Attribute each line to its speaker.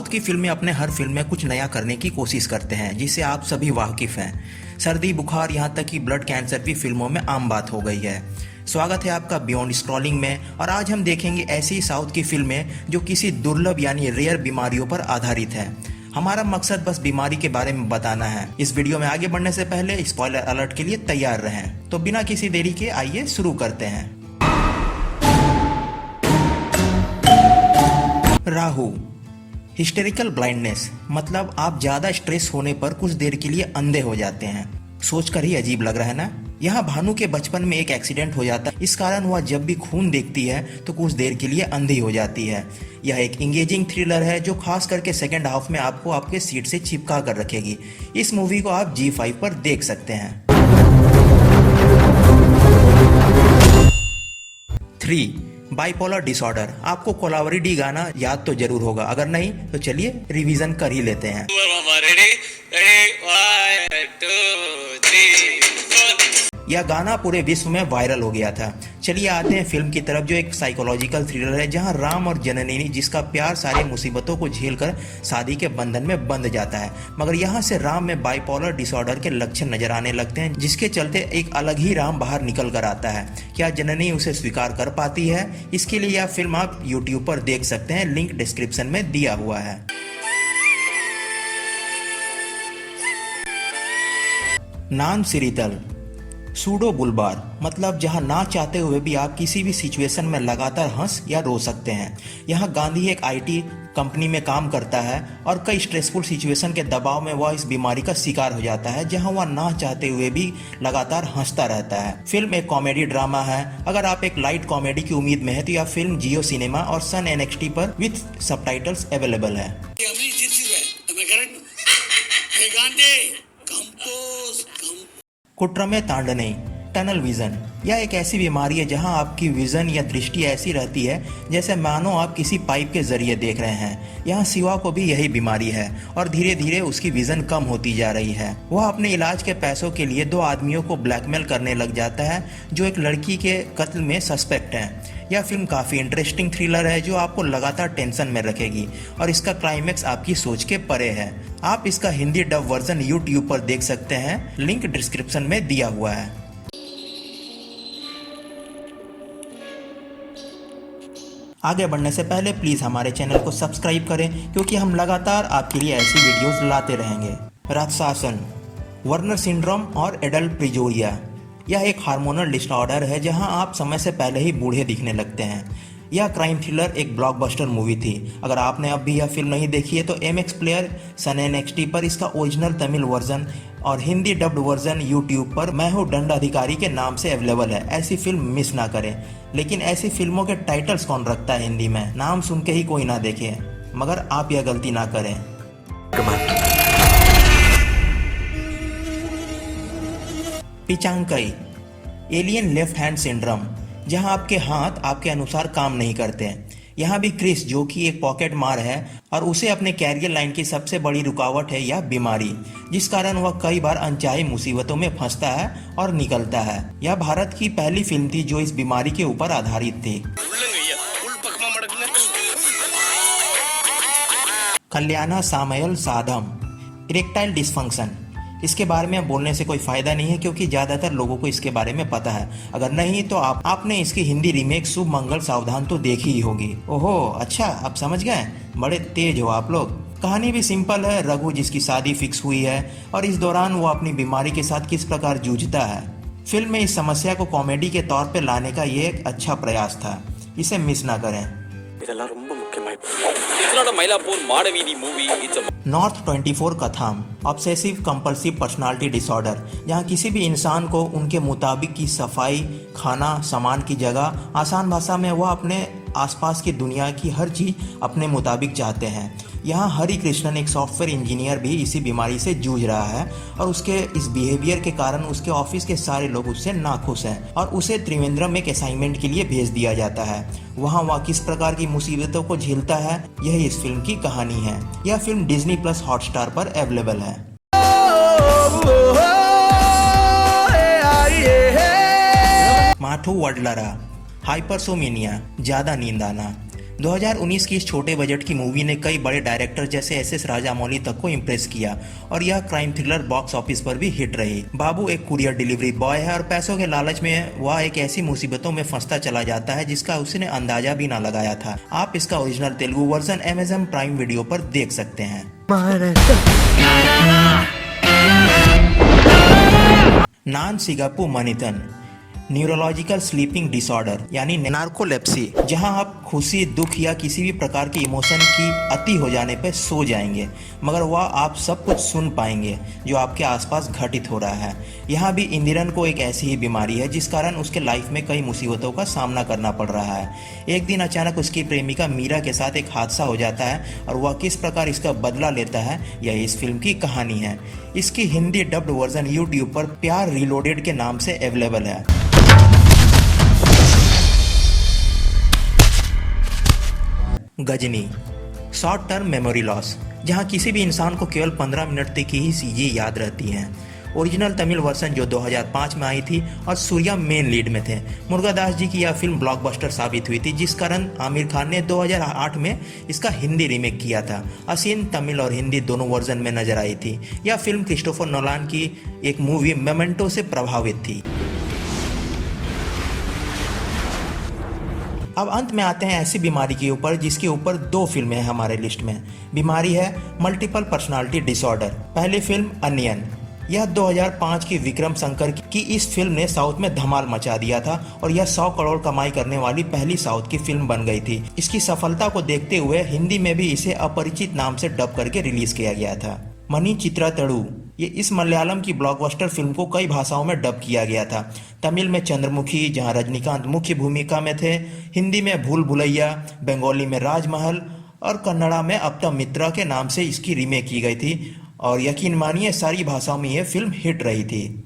Speaker 1: South की फिल्में अपने हर फिल्म में कुछ नया करने की कोशिश करते हैं जिससे आप सभी वाकिफ हैं। सर्दी, बुखार, यहाँ तक कि ब्लड कैंसर भी फिल्मों में आम बात हो गई है। स्वागत है आपका बियॉन्ड स्क्रॉलिंग में, और आज हम देखेंगे ऐसी साउथ की फिल्में जो किसी दुर्लभ यानी रेयर बीमारियों पर आधारित है। हमारा मकसद बस बीमारी के बारे में बताना है। इस वीडियो में आगे बढ़ने से पहले स्पॉइलर अलर्ट के लिए तैयार रहें। तो बिना किसी देरी के आइए शुरू करते हैं। राहु, हिस्टेरिकल ब्लाइंडनेस, मतलब आप ज्यादा स्ट्रेस होने पर कुछ देर के लिए अंधे हो जाते हैं। सोचकर ही अजीब लग रहा है ना। यहाँ भानु के बचपन में एक एक्सीडेंट हो जाता है, इस कारण वह जब भी खून देखती है तो कुछ देर के लिए अंधी हो जाती है। यह एक इंगेजिंग थ्रिलर है जो खास करके सेकेंड हाफ में आपको आपके सीट से चिपका कर रखेगी। इस मूवी को आप G5 पर देख सकते हैं। 3. Bipolar disorder. आपको कोलावरी डी गाना याद तो जरूर होगा, अगर नहीं तो चलिए रिवीजन कर ही लेते हैं। यह गाना पूरे विश्व में वायरल हो गया था। चलिए आते हैं फिल्म की तरफ, जो एक साइकोलॉजिकल थ्रिलर है जहां राम और जननी जिसका प्यार सारे मुसीबतों को झेलकर शादी के बंधन में बंध जाता है, मगर यहां से राम में बाइपोलर डिसऑर्डर के लक्षण नजर आने लगते हैं, जिसके चलते एक अलग ही राम बाहर निकल कर आता है। क्या जननी उसे स्वीकार कर पाती है? इसके लिए यह फिल्म आप यूट्यूब पर देख सकते हैं, लिंक डिस्क्रिप्शन में दिया हुआ है। नान सिरितल, सूडो बुलबार, मतलब जहां ना चाहते हुए भी आप किसी भी सिचुएशन में लगातार हंस या रो सकते हैं। यहाँ गांधी एक IT कंपनी में काम करता है और कई स्ट्रेसफुल सिचुएशन के दबाव में वह इस बीमारी का शिकार हो जाता है, जहां वह ना चाहते हुए भी लगातार हंसता रहता है। फिल्म एक कॉमेडी ड्रामा है। अगर आप एक लाइट कॉमेडी की उम्मीद में है तो यह फिल्म जियो सिनेमा और सन NXT पर विथ सबटाइटल्स अवेलेबल है। कुट्रमे तांडने, टनल विजन। यह एक ऐसी बीमारी है जहां आपकी विजन या दृष्टि ऐसी रहती है जैसे मानो आप किसी पाइप के जरिए देख रहे हैं। यहाँ शिवा को भी यही बीमारी है और धीरे धीरे उसकी विजन कम होती जा रही है। वह अपने इलाज के पैसों के लिए 2 आदमियों को ब्लैकमेल करने लग जाता है जो एक लड़की के कत्ल में सस्पेक्ट हैं। यह फिल्म काफ़ी इंटरेस्टिंग थ्रिलर है जो आपको लगातार टेंशन में रखेगी और इसका क्लाइमेक्स आपकी सोच के परे है। आप इसका हिंदी डब वर्जन यूट्यूब पर देख सकते हैं, लिंक डिस्क्रिप्शन में दिया हुआ है। आगे बढ़ने से पहले प्लीज़ हमारे चैनल को सब्सक्राइब करें, क्योंकि हम लगातार आपके लिए ऐसी वीडियोस लाते रहेंगे। राक्षसन, वर्नर सिंड्रोम और एडल्ट प्रिजोरिया। यह एक हार्मोनल डिसऑर्डर है जहां आप समय से पहले ही बूढ़े दिखने लगते हैं। यह क्राइम थ्रिलर एक ब्लॉकबस्टर मूवी थी। अगर आपने अब भी यह फिल्म नहीं देखी है तो MX प्लेयर, सन NXT पर इसका ओरिजिनल तमिल वर्जन और हिंदी डब्ड वर्जन यूट्यूब पर मैं हूँ दंडाधिकारी के नाम से अवेलेबल है। ऐसी फिल्म मिस ना करें। लेकिन ऐसी फिल्मों के टाइटल्स कौन रखता है हिंदी में? नाम सुन के ही कोई ना देखे, मगर आप यह गलती ना करें। पिचांकई, एलियन लेफ्ट हैंड सिंड्रोम, जहां आपके हाथ आपके अनुसार काम नहीं करते हैं। यहाँ भी क्रिस, जो कि एक पॉकेट मार है और उसे अपने कैरियर लाइन की सबसे बड़ी रुकावट है यह बीमारी, जिस कारण वह कई बार अनचाही मुसीबतों में फंसता है और निकलता है। यह भारत की पहली फिल्म थी जो इस बीमारी के ऊपर आधारित थी। कल्याणा सामयल साधम, इरेक्टाइल डिस्फंक्शन। इसके बारे में बोलने से कोई फायदा नहीं है, क्योंकि ज्यादातर लोगों को इसके बारे में पता है। अगर नहीं तो आपने इसकी हिंदी रीमेक शुभ मंगल सावधान तो देखी ही होगी। ओहो अच्छा, अब समझ गए, बड़े तेज हो आप लोग। कहानी भी सिंपल है। रघु जिसकी शादी फिक्स हुई है और इस दौरान वो अपनी बीमारी के साथ किस प्रकार जूझता है। फिल्म में इस समस्या को कॉमेडी के तौर पर लाने का ये एक अच्छा प्रयास था, इसे मिस ना करें। नॉर्थ 24 कथाम, ऑब्सेसिव कंपल्सिव पर्सनालिटी डिसऑर्डर, जहां किसी भी इंसान को उनके मुताबिक की सफाई, खाना, सामान की जगह, आसान भाषा में वह अपने आसपास की दुनिया की हर चीज अपने मुताबिक चाहते हैं। यहाँ हरि कृष्णन, एक सॉफ्टवेयर इंजीनियर, भी इसी बीमारी से जूझ रहा है और उसके इस बिहेवियर के कारण उसके ऑफिस के सारे लोग उससे नाखुश हैं और उसे त्रिवेंद्रम एक असाइनमेंट के लिए भेज दिया जाता है। वहाँ वह किस प्रकार की मुसीबतों को झेलता है, यही इस फिल्म की कहानी है। यह फिल्म Disney+ हॉटस्टार पर अवेलेबल है। माथु वडलरा, हाइपरसोमेनिया, ज्यादा नींद आना। 2019 की इस छोटे बजट की मूवी ने कई बड़े डायरेक्टर जैसे एस राजामौली तक को इम्प्रेस किया और यह क्राइम थ्रिलर बॉक्स ऑफिस पर भी हिट रही। बाबू एक कुरियर डिलीवरी बॉय है और पैसों के लालच में वह एक ऐसी मुसीबतों में फंसता चला जाता है जिसका उसने अंदाजा भी ना लगाया था। आप इसका original Telugu version Amazon prime video पर देख सकते हैं। नान सिगापू मनितन न्यूरोलॉजिकल स्लीपिंग डिसऑर्डर यानी नार्कोलेप्सी, जहां आप खुशी, दुख या किसी भी प्रकार के इमोशन की अति हो जाने पर सो जाएंगे मगर वह आप सब कुछ सुन पाएंगे जो आपके आसपास घटित हो रहा है। यहाँ भी इंदिरन को एक ऐसी ही बीमारी है जिस कारण उसके लाइफ में कई मुसीबतों का सामना करना पड़ रहा है। एक दिन अचानक उसकी प्रेमिका मीरा के साथ एक हादसा हो जाता है और वह किस प्रकार इसका बदला लेता है यह इस फिल्म की कहानी है। इसकी हिंदी डब्ड वर्जन यूट्यूब पर प्यार रीलोडेड के नाम से अवेलेबल है। Ghajini short term memory loss, जहां किसी भी इंसान को केवल 15 मिनट तक की ही चीजें याद रहती हैं। ओरिजिनल तमिल वर्जन जो 2005 में आई थी और सूर्या मेन लीड में थे। मुरुगदास जी की यह फिल्म ब्लॉकबस्टर साबित हुई थी जिस कारण आमिर खान ने 2008 में इसका हिंदी रीमेक किया था। असीन तमिल और हिंदी दोनों वर्जन में नजर आई थी। यह फिल्म क्रिस्टोफर नोलान की एक मूवी मेमेंटो से प्रभावित थी। अब अंत में आते हैं ऐसी बीमारी के ऊपर जिसके ऊपर 2 फिल्में हैं हमारे लिस्ट में। बीमारी है मल्टीपल पर्सनालिटी डिसऑर्डर। पहली फिल्म अनियन, यह 2005 की विक्रम शंकर की इस फिल्म ने साउथ में धमाल मचा दिया था और यह 100 करोड़ कमाई करने वाली पहली साउथ की फिल्म बन गई थी। इसकी सफलता को देखते हुए हिंदी में भी इसे अपरिचित नाम से डब करके रिलीज किया गया था। मनी चित्रातड़ू, ये इस मलयालम की ब्लॉकबस्टर फिल्म को कई भाषाओं में डब किया गया था। तमिल में चंद्रमुखी, जहां रजनीकांत मुख्य भूमिका में थे, हिंदी में भूल भुलैया, बंगाली में राजमहल और कन्नड़ा में अपता मित्रा के नाम से इसकी रीमेक की गई थी और यकीन मानिए सारी भाषाओं में यह फिल्म हिट रही थी।